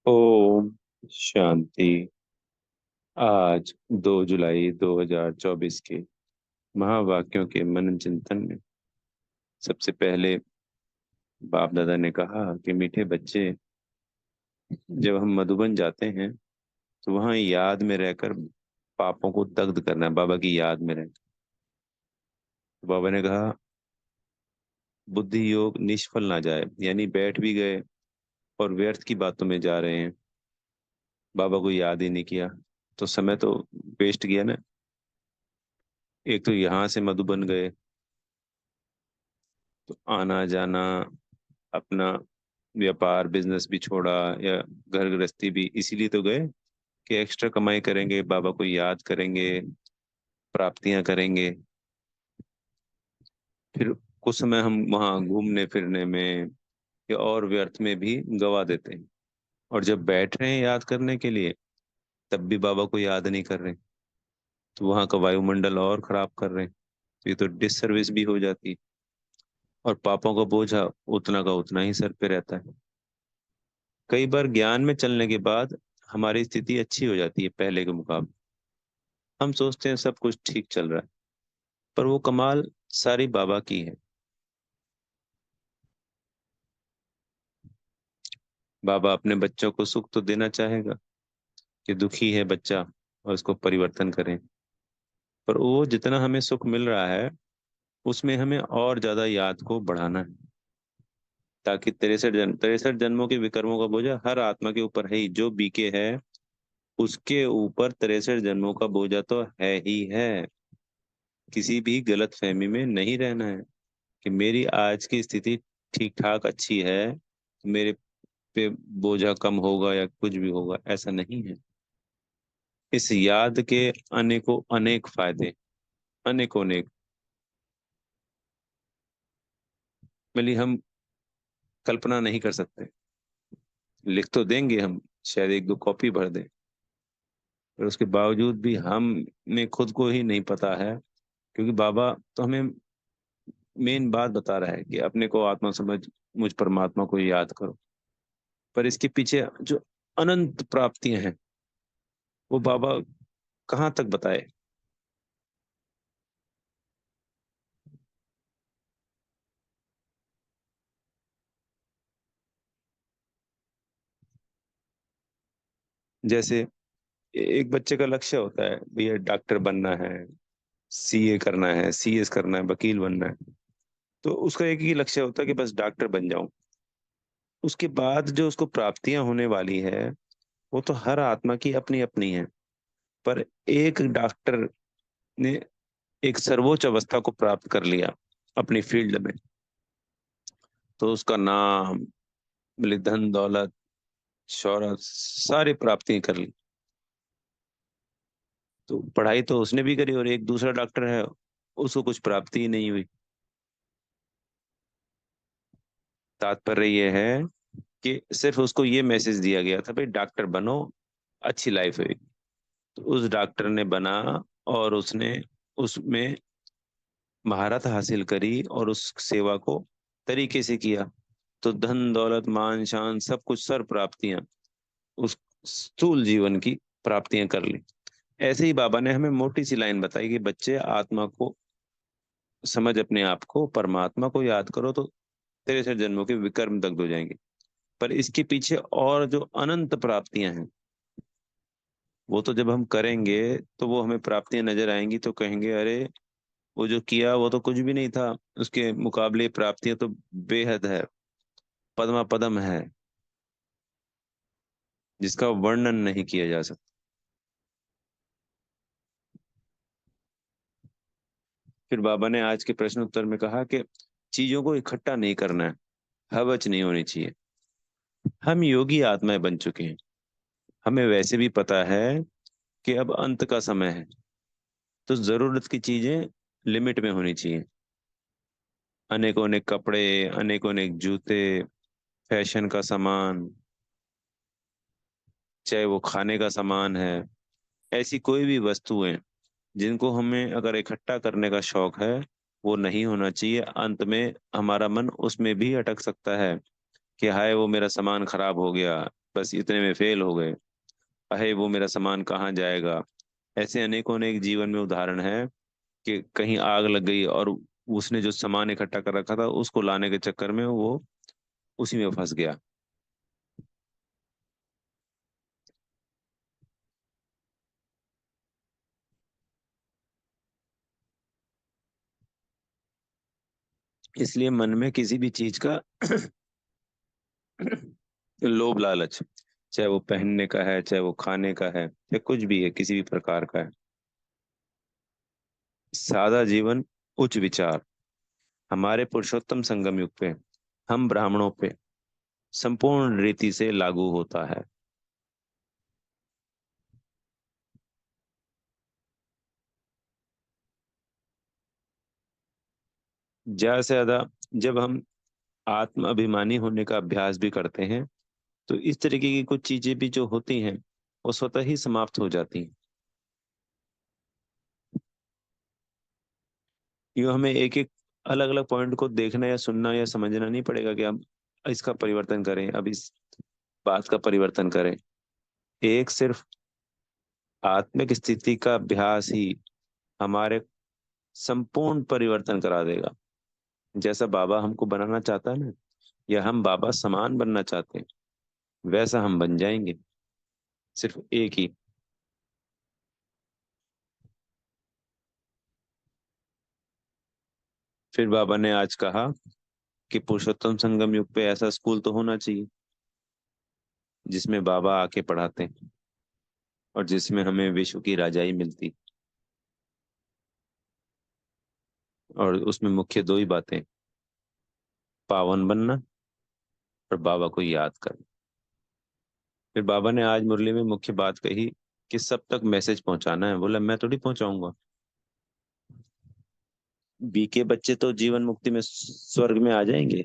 ओम शांति। आज 2 जुलाई 2024 के महावाक्यों के मनन चिंतन में सबसे पहले बाप दादा ने कहा कि मीठे बच्चे, जब हम मधुबन जाते हैं तो वहां याद में रहकर पापों को दग्ध करना है, बाबा की याद में रह। तो बाबा ने कहा बुद्धि योग निष्फल ना जाए, यानी बैठ भी गए और व्यर्थ की बातों में जा रहे हैं, बाबा को याद ही नहीं किया तो समय तो वेस्ट गया ना। एक तो यहाँ से मधुबन गए तो आना जाना, अपना व्यापार बिजनेस भी छोड़ा या घर गृहस्थी भी इसीलिए तो गए कि एक्स्ट्रा कमाई करेंगे, बाबा को याद करेंगे, प्राप्तियां करेंगे। फिर कुछ समय हम वहाँ घूमने फिरने में या और व्यर्थ में भी गवा देते हैं, और जब बैठ रहे हैं याद करने के लिए तब भी बाबा को याद नहीं कर रहे, तो वहाँ का वायुमंडल और खराब कर रहे हैं। तो ये तो डिससर्विस भी हो जाती है, और पापों का बोझा उतना का उतना ही सर पे रहता है। कई बार ज्ञान में चलने के बाद हमारी स्थिति अच्छी हो जाती है पहले के मुकाबले। हम सोचते हैं सब कुछ ठीक चल रहा है, पर वो कमाल सारी बाबा की है। बाबा अपने बच्चों को सुख तो देना चाहेगा कि दुखी है बच्चा और उसको परिवर्तन करें, पर वो जितना हमें सुख मिल रहा है उसमें हमें और ज्यादा याद को बढ़ाना है, ताकि 63 जन्मों के विकर्मों का बोझा हर आत्मा के ऊपर है ही। जो बीके है उसके ऊपर 63 जन्मों का बोझा तो है ही है। किसी भी गलत फहमी में नहीं रहना है कि मेरी आज की स्थिति ठीक ठाक अच्छी है, मेरे पे बोझा कम होगा या कुछ भी होगा, ऐसा नहीं है। इस याद के अनेकों अनेक फायदे, अनेकों अनेक, मतलब हम कल्पना नहीं कर सकते। लिख तो देंगे हम, शायद एक दो कॉपी भर दें, पर उसके बावजूद भी हमें खुद को ही नहीं पता है, क्योंकि बाबा तो हमें मेन बात बता रहा है कि अपने को आत्मा समझ, मुझ परमात्मा को याद करो। पर इसके पीछे जो अनंत प्राप्तियां हैं वो बाबा कहाँ तक बताए। जैसे एक बच्चे का लक्ष्य होता है भैया डॉक्टर बनना है, सीए करना है, सीएस करना है, वकील बनना है, तो उसका एक ही लक्ष्य होता है कि बस डॉक्टर बन जाऊं। उसके बाद जो उसको प्राप्तियां होने वाली है वो तो हर आत्मा की अपनी अपनी है। पर एक डॉक्टर ने एक सर्वोच्च अवस्था को प्राप्त कर लिया अपनी फील्ड में, तो उसका नाम, मिले धन दौलत, शौहरत, सारी प्राप्तियां कर ली। तो पढ़ाई तो उसने भी करी, और एक दूसरा डॉक्टर है उसको कुछ प्राप्ति ही नहीं हुई। तात्पर्य ये है कि सिर्फ उसको ये मैसेज दिया गया था भाई डॉक्टर बनो, अच्छी लाइफ है। तो उस डॉक्टर ने बना और उसने उसमें महारत हासिल करी और उस सेवा को तरीके से किया, तो धन दौलत मान शान सब कुछ सर प्राप्तियां, उस स्थूल जीवन की प्राप्तियां कर ली। ऐसे ही बाबा ने हमें मोटी सी लाइन बताई कि बच्चे आत्मा को समझ, अपने आप को परमात्मा को याद करो तो 63 जन्मों के विकर्म दग्ध हो जाएंगे। पर इसके पीछे और जो अनंत प्राप्तियां हैं वो तो जब हम करेंगे तो वो हमें प्राप्तियां नजर आएंगी तो कहेंगे अरे वो जो किया वो तो कुछ भी नहीं था, उसके मुकाबले प्राप्तियां तो बेहद है, पदमा पदम है, जिसका वर्णन नहीं किया जा सकता। फिर बाबा ने आज के प्रश्न उत्तर में कहा कि चीजों को इकट्ठा नहीं करना है, हवच नहीं होनी चाहिए। हम योगी आत्माएं बन चुके हैं, हमें वैसे भी पता है कि अब अंत का समय है, तो जरूरत की चीजें लिमिट में होनी चाहिए। अनेकों अनेक कपड़े, अनेकों अनेक जूते, फैशन का सामान, चाहे वो खाने का सामान है, ऐसी कोई भी वस्तुएं जिनको हमें अगर इकट्ठा करने का शौक है वो नहीं होना चाहिए। अंत में हमारा मन उसमें भी अटक सकता है कि हाय वो मेरा सामान खराब हो गया, बस इतने में फेल हो गए। अहे वो मेरा सामान कहाँ जाएगा। ऐसे अनेकों अनेक जीवन में उदाहरण है कि कहीं आग लग गई और उसने जो सामान इकट्ठा कर रखा था उसको लाने के चक्कर में वो उसी में फंस गया। इसलिए मन में किसी भी चीज का लोभ लालच, चाहे वो पहनने का है, चाहे वो खाने का है, चाहे कुछ भी है, किसी भी प्रकार का है। सादा जीवन, उच्च विचार, हमारे पुरुषोत्तम संगम युग पे, हम ब्राह्मणों पे संपूर्ण रीति से लागू होता है। ज्यादा से ज्यादा जब हम आत्म अभिमानी होने का अभ्यास भी करते हैं तो इस तरीके की कुछ चीजें भी जो होती हैं वो स्वतः ही समाप्त हो जाती हैं। यूँ हमें एक एक अलग अलग पॉइंट को देखना या सुनना या समझना नहीं पड़ेगा कि हम इसका परिवर्तन करें, अब इस बात का परिवर्तन करें। एक सिर्फ आत्मिक स्थिति का अभ्यास ही हमारे संपूर्ण परिवर्तन करा देगा। जैसा बाबा हमको बनाना चाहता है ना, या हम बाबा समान बनना चाहते हैं, वैसा हम बन जाएंगे। सिर्फ एक ही। फिर बाबा ने आज कहा कि पुरुषोत्तम संगम युग पे ऐसा स्कूल तो होना चाहिए जिसमें बाबा आके पढ़ाते हैं और जिसमें हमें विश्व की राजाई मिलती। और उसमें मुख्य दो ही बातें, पावन बनना और बाबा को याद करना। फिर बाबा ने आज मुरली में मुख्य बात कही कि सब तक मैसेज पहुंचाना है। बोला मैं थोड़ी पहुंचाऊंगा, बी के बच्चे तो जीवन मुक्ति में स्वर्ग में आ जाएंगे,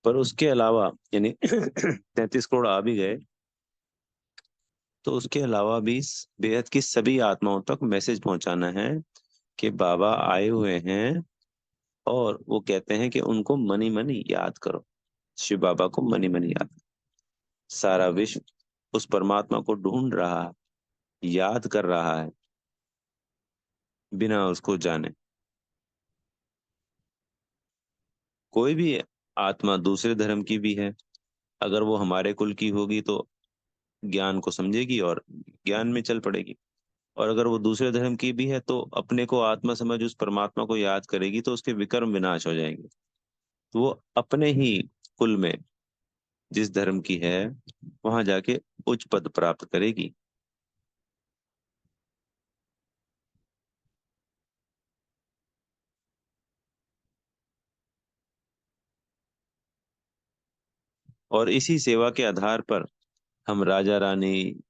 पर उसके अलावा यानी 33 करोड़ आ भी गए तो उसके अलावा भी इस बेहद की सभी आत्माओं तक मैसेज पहुंचाना है कि बाबा आए हुए हैं और वो कहते हैं कि उनको मनी मनी याद करो। शिव बाबा को मनी मनी याद। सारा विश्व उस परमात्मा को ढूंढ रहा है, याद कर रहा है, बिना उसको जाने। कोई भी आत्मा दूसरे धर्म की भी है, अगर वो हमारे कुल की होगी तो ज्ञान को समझेगी और ज्ञान में चल पड़ेगी। और अगर वो दूसरे धर्म की भी है तो अपने को आत्मा समझ उस परमात्मा को याद करेगी तो उसके विकर्म विनाश हो जाएंगे। तो वो अपने ही कुल में जिस धर्म की है वहां जाके उच्च पद प्राप्त करेगी। और इसी सेवा के आधार पर हम राजा रानी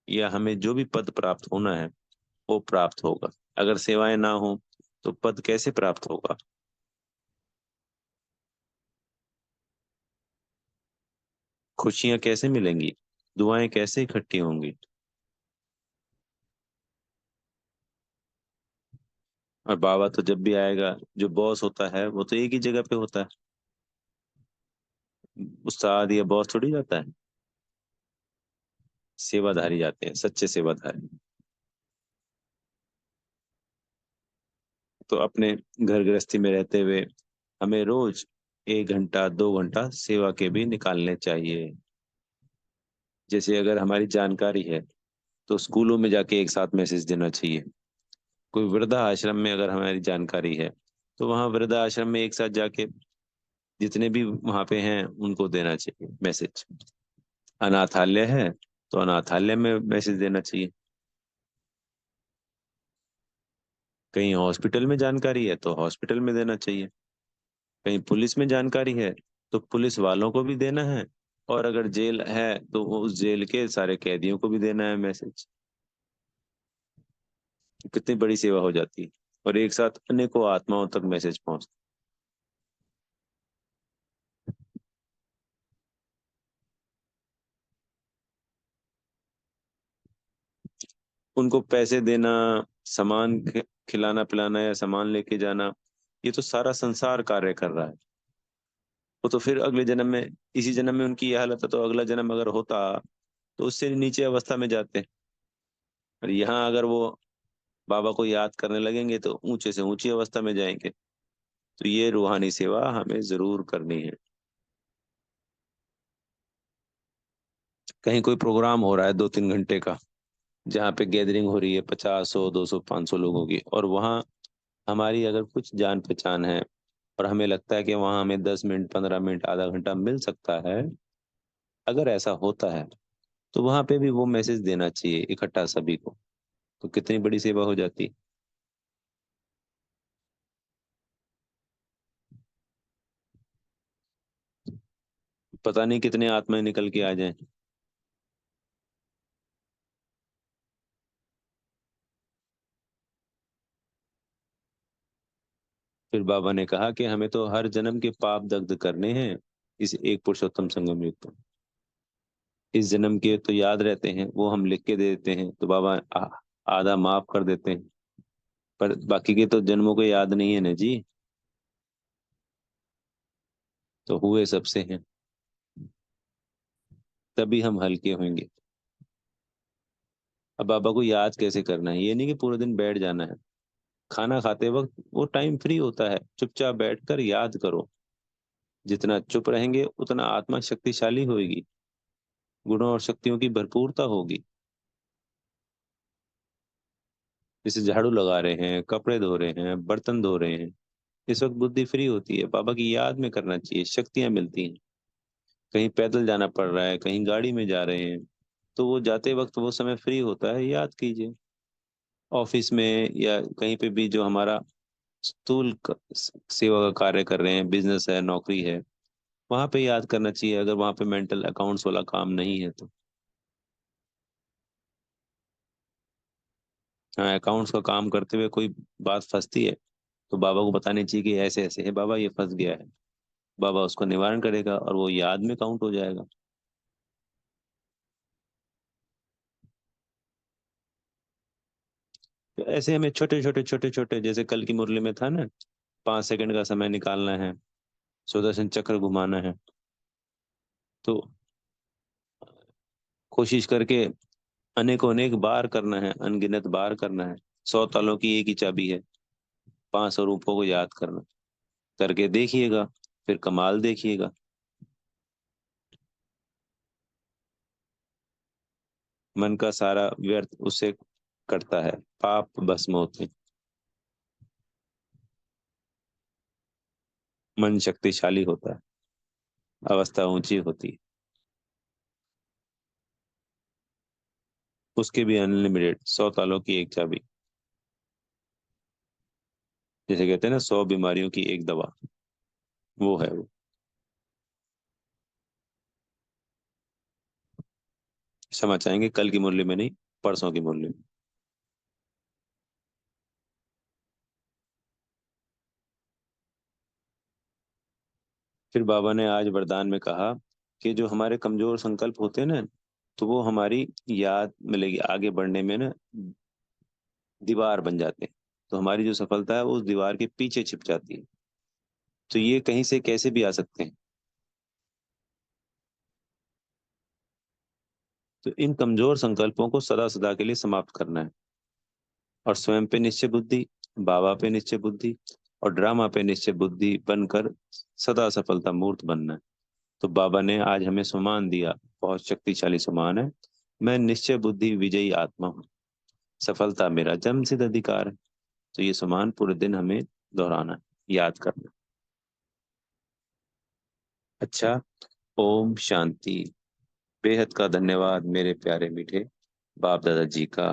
या हमें जो भी पद प्राप्त होना है वो प्राप्त होगा। अगर सेवाएं ना हो तो पद कैसे प्राप्त होगा। खुशियां कैसे मिलेंगी, दुआएं कैसे इकट्ठी होंगी। और बाबा तो जब भी आएगा, जो बॉस होता है वो तो एक ही जगह पे होता है। उस्ताद या बॉस थोड़ी जाता है, सेवाधारी जाते हैं, सच्चे सेवाधारी। तो अपने घर गृहस्थी में रहते हुए हमें रोज 1 घंटा 2 घंटा सेवा के भी निकालने चाहिए। जैसे अगर हमारी जानकारी है तो स्कूलों में जाके एक साथ मैसेज देना चाहिए। कोई वृद्धा आश्रम में अगर हमारी जानकारी है तो वहाँ वृद्धा आश्रम में एक साथ जाके जितने भी वहाँ पे हैं उनको देना चाहिए मैसेज। अनाथालय है तो अनाथालय में मैसेज देना चाहिए। कहीं हॉस्पिटल में जानकारी है तो हॉस्पिटल में देना चाहिए। कहीं पुलिस में जानकारी है तो पुलिस वालों को भी देना है। और अगर जेल है तो वो उस जेल के सारे कैदियों को भी देना है मैसेज। कितनी बड़ी सेवा हो जाती है। और एक साथ अनेकों आत्माओं तक मैसेज पहुंचता। उनको पैसे देना, सामान खिलाना पिलाना या सामान लेके जाना, ये तो सारा संसार कार्य कर रहा है। वो तो फिर अगले जन्म में, इसी जन्म में उनकी ये हालत है, तो अगला जन्म अगर होता तो उससे नीचे अवस्था में जाते। और यहाँ अगर वो बाबा को याद करने लगेंगे तो ऊंचे से ऊंची अवस्था में जाएंगे। तो ये रूहानी सेवा हमें जरूर करनी है। कहीं कोई प्रोग्राम हो रहा है 2-3 घंटे का, जहाँ पे गैदरिंग हो रही है 50, 100, 200, 500 लोगों की, और वहाँ हमारी अगर कुछ जान पहचान है, और हमें लगता है कि वहाँ हमें 10 मिनट, 15 मिनट, आधा घंटा मिल सकता है, अगर ऐसा होता है तो वहां पे भी वो मैसेज देना चाहिए इकट्ठा सभी को। तो कितनी बड़ी सेवा हो जाती। पता नहीं कितने आत्माएं निकल के आ जाएं। फिर बाबा ने कहा कि हमें तो हर जन्म के पाप दग्ध करने हैं इस एक पुरुषोत्तम संगम युग पर। इस जन्म के तो याद रहते हैं, वो हम लिख के दे देते हैं, तो बाबा आधा माफ कर देते हैं। पर बाकी के तो जन्मों को याद नहीं है ना जी। तो हुए सबसे हैं, तभी हम हल्के होंगे। अब बाबा को याद कैसे करना है, ये नहीं कि पूरे दिन बैठ जाना है। खाना खाते वक्त वो टाइम फ्री होता है, चुपचाप बैठकर याद करो। जितना चुप रहेंगे उतना आत्मा शक्तिशाली होगी, गुणों और शक्तियों की भरपूरता होगी। जैसे झाड़ू लगा रहे हैं, कपड़े धो रहे हैं, बर्तन धो रहे हैं, इस वक्त बुद्धि फ्री होती है, बाबा की याद में करना चाहिए, शक्तियां मिलती हैं। कहीं पैदल जाना पड़ रहा है, कहीं गाड़ी में जा रहे हैं, तो वो जाते वक्त वो समय फ्री होता है, याद कीजिए। ऑफिस में या कहीं पे भी जो हमारा स्थूल सेवा का कार्य कर रहे हैं, बिजनेस है, नौकरी है, वहां पे याद करना चाहिए, अगर वहां पे मेंटल अकाउंट्स वाला काम नहीं है तो। हाँ, अकाउंट्स का काम करते हुए कोई बात फंसती है, तो बाबा को बतानी चाहिए कि ऐसे ऐसे है बाबा, ये फंस गया है। बाबा उसको निवारण करेगा और वो याद में काउंट हो जाएगा। तो ऐसे हमें छोटे छोटे छोटे छोटे, जैसे कल की मुरली में था ना, 5 सेकंड का समय निकालना है, सुदर्शन चक्र घुमाना है। तो कोशिश करके अनेकों अनेक बार करना है, अनगिनत बार करना है। 100 तालों की एक ही चाबी है, 500 रूपों को याद करना। करके देखिएगा, फिर कमाल देखिएगा। मन का सारा व्यर्थ उससे कटता है, पाप भस्म होते हैं, मन शक्तिशाली होता है, अवस्था ऊंची होती है। उसके भी अनलिमिटेड, 100 तालों की एक चाबी। जैसे कहते हैं ना, 100 बीमारियों की एक दवा, वो है वो। क्षमा चाहेंगे, कल की मुरली में नहीं, परसों की मुरली में। फिर बाबा ने आज वरदान में कहा कि जो हमारे कमजोर संकल्प होते हैं ना, तो वो हमारी याद मिलेगी आगे बढ़ने में ना, दीवार बन जाते हैं। तो हमारी जो सफलता है वो उस दीवार के पीछे छिप जाती है। तो ये कहीं से कैसे भी आ सकते हैं। तो इन कमजोर संकल्पों को सदा सदा के लिए समाप्त करना है, और स्वयं पे निश्चय बुद्धि, बाबा पे निश्चय बुद्धि, और ड्रामा पे निश्चय बुद्धि बनकर सदा सफलता मूर्त बनना है। तो बाबा ने आज हमें सुमान दिया, बहुत शक्तिशाली सुमान है। मैं निश्चय बुद्धि विजयी आत्मा हूँ, सफलता मेरा जन्म सिद्ध अधिकार है। तो ये सुमान पूरे दिन हमें दोहराना है, याद करना है। अच्छा, ओम शांति। बेहद का धन्यवाद मेरे प्यारे मीठे बाप दादा जी का।